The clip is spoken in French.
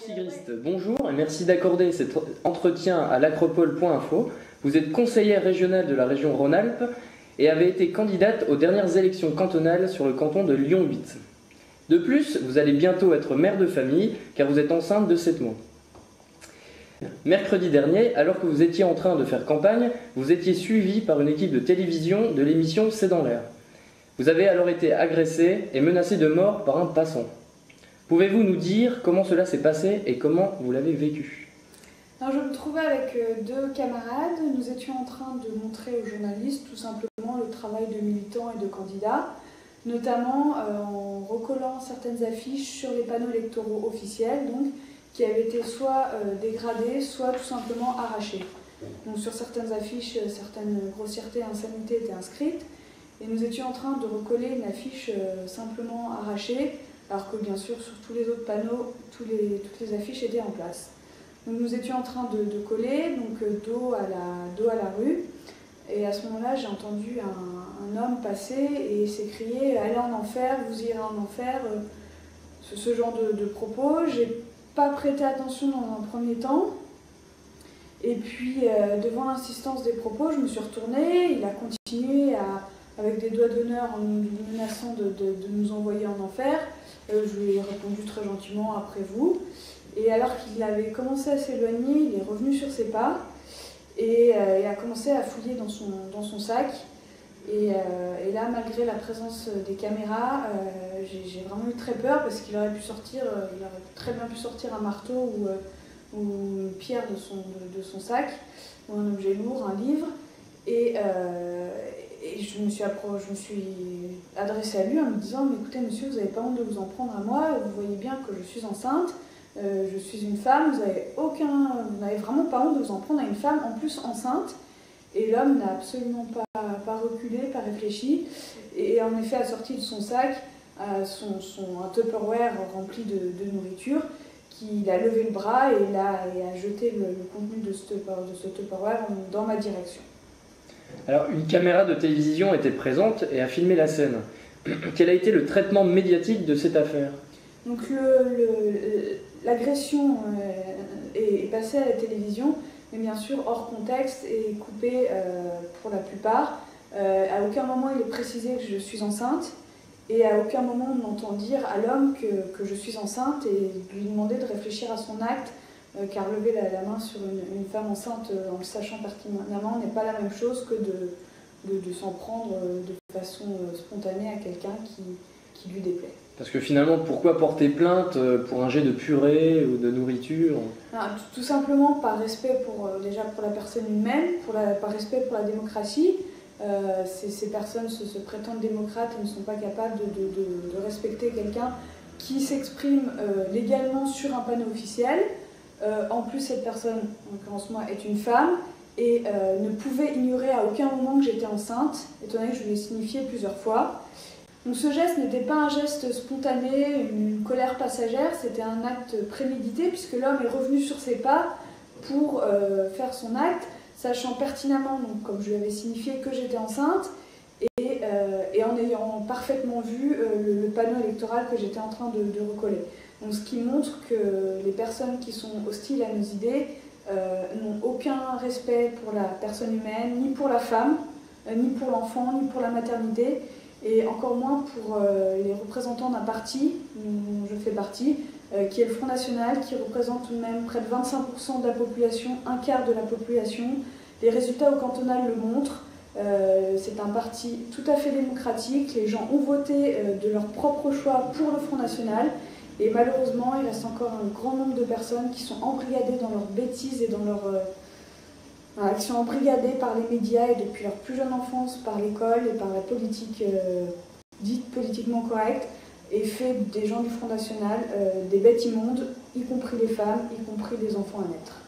Sigrist, bonjour et merci d'accorder cet entretien à l'acropole.info. Vous êtes conseillère régionale de la région Rhône-Alpes et avez été candidate aux dernières élections cantonales sur le canton de Lyon 8. De plus, vous allez bientôt être mère de famille car vous êtes enceinte de 7 mois. Mercredi dernier, alors que vous étiez en train de faire campagne, vous étiez suivi par une équipe de télévision de l'émission C'est dans l'air. Vous avez alors été agressé et menacé de mort par un passant. Pouvez-vous nous dire comment cela s'est passé et comment vous l'avez vécu? Alors, je me trouvais avec deux camarades. Nous étions en train de montrer aux journalistes tout simplement le travail de militants et de candidats, notamment en recollant certaines affiches sur les panneaux électoraux officiels, donc, qui avaient été soit dégradées, soit tout simplement arrachées. Donc, sur certaines affiches, certaines grossièretés et insanités étaient inscrites, et nous étions en train de recoller une affiche simplement arrachée, alors que bien sûr sur tous les autres panneaux, toutes les affiches étaient en place. Donc nous étions en train de coller, donc dos à la rue, et à ce moment-là j'ai entendu un homme passer et s'écrier « Allez en enfer, vous irez en enfer », ce genre de propos. J'ai pas prêté attention dans un premier temps, et puis devant l'insistance des propos, je me suis retournée, il a continué avec des doigts d'honneur en nous menaçant de nous envoyer en enfer. Je lui ai répondu très gentiment « après vous ». Et alors qu'il avait commencé à s'éloigner, il est revenu sur ses pas et a commencé à fouiller dans son sac. Et là, malgré la présence des caméras, j'ai vraiment eu très peur parce qu'il aurait pu sortir, il aurait très bien pu sortir un marteau ou une pierre de son sac, ou un objet lourd, un livre. Et je me suis adressée à lui en me disant « Mais écoutez monsieur, vous n'avez pas honte de vous en prendre à moi, vous voyez bien que je suis enceinte, je suis une femme, vous n'avez vraiment pas honte de vous en prendre à une femme, en plus enceinte ». Et l'homme n'a absolument pas reculé, pas réfléchi, et en effet a sorti de son sac un Tupperware rempli de nourriture, qu'il a levé le bras et a jeté le contenu de ce Tupperware dans ma direction. Alors, une caméra de télévision était présente et a filmé la scène. Quel a été le traitement médiatique de cette affaire? Donc l'agression est passée à la télévision, mais bien sûr hors contexte et coupée pour la plupart. À aucun moment il est précisé que je suis enceinte, et à aucun moment on entend dire à l'homme que je suis enceinte et lui demander de réfléchir à son acte, car lever la main sur une femme enceinte en le sachant pertinemment n'est pas la même chose que de s'en prendre de façon spontanée à quelqu'un qui lui déplaît. Parce que finalement, pourquoi porter plainte pour un jet de purée ou de nourriture? Tout simplement par respect déjà pour la personne humaine, par respect pour la démocratie. Ces personnes se prétendent démocrates et ne sont pas capables de respecter quelqu'un qui s'exprime légalement sur un panneau officiel. En plus, cette personne, en l'occurrence moi, est une femme et ne pouvait ignorer à aucun moment que j'étais enceinte, étant donné que je lui ai signifié plusieurs fois. Donc ce geste n'était pas un geste spontané, une colère passagère, c'était un acte prémédité puisque l'homme est revenu sur ses pas pour faire son acte, sachant pertinemment, donc, comme je lui avais signifié, que j'étais enceinte et en ayant parfaitement vu le panneau électoral que j'étais en train de recoller. Donc, ce qui montre que les personnes qui sont hostiles à nos idées n'ont aucun respect pour la personne humaine, ni pour la femme, ni pour l'enfant, ni pour la maternité, et encore moins pour les représentants d'un parti, dont je fais partie, qui est le Front National, qui représente tout de même près de 25% de la population, un quart de la population. Les résultats au cantonal le montrent. C'est un parti tout à fait démocratique. Les gens ont voté de leur propre choix pour le Front National. Et malheureusement, il reste encore un grand nombre de personnes qui sont embrigadées dans leurs bêtises et dans qui sont embrigadées par les médias et depuis leur plus jeune enfance par l'école et par la politique dite politiquement correcte, et fait des gens du Front National des bêtes immondes, y compris les femmes, y compris les enfants à naître.